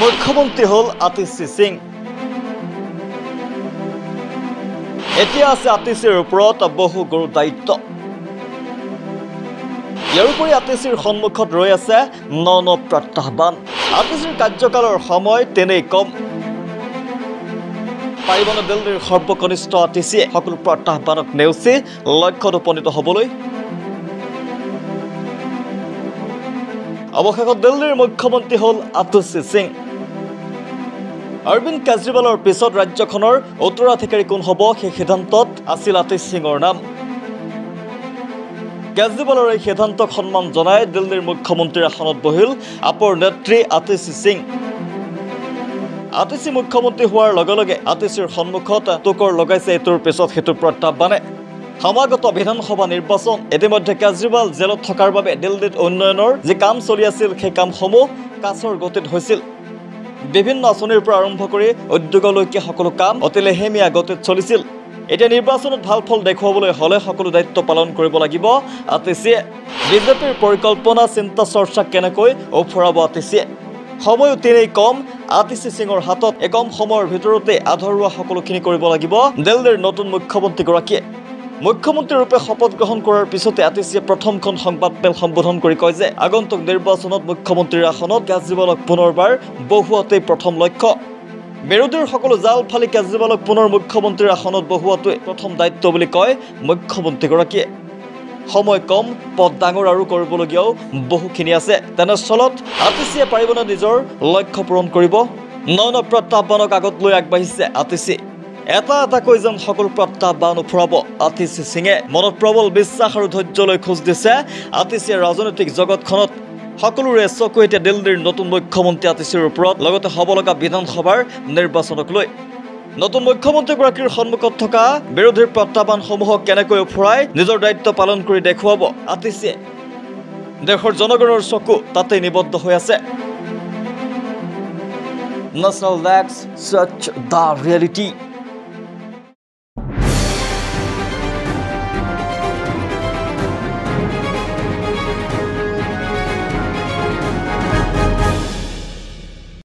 মুখ্যমন্ত্ৰী হল আতিশী সিং। এতিয়া আছে আতিশীৰ ওপৰত বহু গুৰু দায়িত্ব। ইয়াৰ উপৰি আতিশীৰ সন্মুখত ৰৈ আছে ন প্ৰত্যাহ্বান। আতিশীৰ কাৰ্যকালৰ সময় তেনেই কম। পাৰিবনে দিল্লীৰ সৰ্বকনিষ্ঠ আতিশীয়ে সকলো প্ৰত্যাহ্বানক নেওচি লক্ষ্যত উপনীত হ'বলৈ? অৱশেষত দিল্লীৰ মুখ্যমন্ত্ৰী হল আতিশী সিং। অৰবিন্দ কেজৰিৱালৰ পিছত ৰাজ্যখনৰ উত্তৰাধিকাৰী কোন হ'ব সেই সিদ্ধান্তত আছিল আতিশী সিঙৰ নাম। কেজৰিৱালৰ এই সিদ্ধান্তক সন্মান জনাই দিল্লীৰ মুখ্যমন্ত্ৰীৰ আসনত বহিল আপৰ নেত্ৰী আতিশী সিং। আতিশী মুখ্যমন্ত্ৰী হোৱাৰ লগে লগে আতিশীৰ সন্মুখত টোকৰ লগাইছে ইটোৰ পিছত সিটোৰ প্ৰত্যাহ্বানে। সমাগত বিধানসভা নিৰ্বাচন, ইতিমধ্যে কেজৰিৱাল জেলত থকাৰ বাবে দিল্লীত উন্নয়নৰ যি কাম চলি আছিল সেই কামসমূহ কাছৰ গতিত হৈছিল। বিভিন্ন আঁচনিৰ পৰা আৰম্ভ কৰি উদ্যোগলৈকে সকলো কাম অতি লেহেমীয়া গতিত চলিছিল। এতিয়া নিৰ্বাচনত ভাল ফল দেখুৱাবলৈ হলে সকলো দায়িত্ব পালন কৰিব লাগিব আতিশীয়ে। বিজেপিৰ পৰিকল্পনা চিন্তা চৰ্চা কেনেকৈ ওফৰাব আতিশীয়ে? সময় তেনেই কম আতিশী সিঙৰ হাতত। এই কম সময়ৰ ভিতৰতে আধৰুৱা সকলোখিনি কৰিব লাগিব দিল্লীৰ নতুন মুখ্যমন্ত্ৰীগৰাকীয়ে। মুখ্যমন্ত্ৰীৰূপে শপত গ্ৰহণ কৰাৰ পিছতে আতিশীয়ে প্ৰথমখন সংবাদমেল সম্বোধন কৰি কয় যে আগন্তুক নিৰ্বাচনত মুখ্যমন্ত্ৰীৰ আসনত কেজৰিৱালক পুনৰবাৰ বহুৱাটোৱেই প্ৰথম লক্ষ্য। বিৰোধীৰ সকলো জাল ফালি কেজৰিৱালক পুনৰ মুখ্যমন্ত্ৰীৰ আসনত বহুৱাটোৱে প্ৰথম দায়িত্ব বুলি কয় মুখ্যমন্ত্ৰীগৰাকীয়ে। সময় কম, পদ ডাঙৰ আৰু কৰিবলগীয়াও বহুখিনি আছে। তেনেস্থলত আতিশীয়ে পাৰিবনে নিজৰ লক্ষ্য পূৰণ কৰিব? ন প্ৰত্যাহ্বানক আগত লৈ আগবাঢ়িছে আতিশী। এটা এটাকৈ যেন সকলো প্ৰত্যাহ্বান ওফৰাব আতিশী সিঙে। মনত প্ৰবল বিশ্বাস আৰু ধৈৰ্যলৈ খোজ দিছে আতিশীয়ে। ৰাজনৈতিক জগতখনত সকলোৰে চকু এতিয়া দিল্লীৰ নতুন মুখ্যমন্ত্ৰী আতিশীৰ ওপৰত, লগতে হ'ব লগা বিধানসভাৰ নিৰ্বাচনক লৈ। নতুন মুখ্যমন্ত্ৰীগৰাকীৰ সন্মুখত থকা বিৰোধীৰ প্ৰত্যাহ্বানসমূহক কেনেকৈ ওফৰাই নিজৰ দায়িত্ব পালন কৰি দেখুৱাব আতিশীয়ে? দেশৰ জনগণৰ চকু তাতেই নিবদ্ধ হৈ আছে। নেশ্যনেল ডেস্ক, সচ দ্য ৰিয়েলিটি।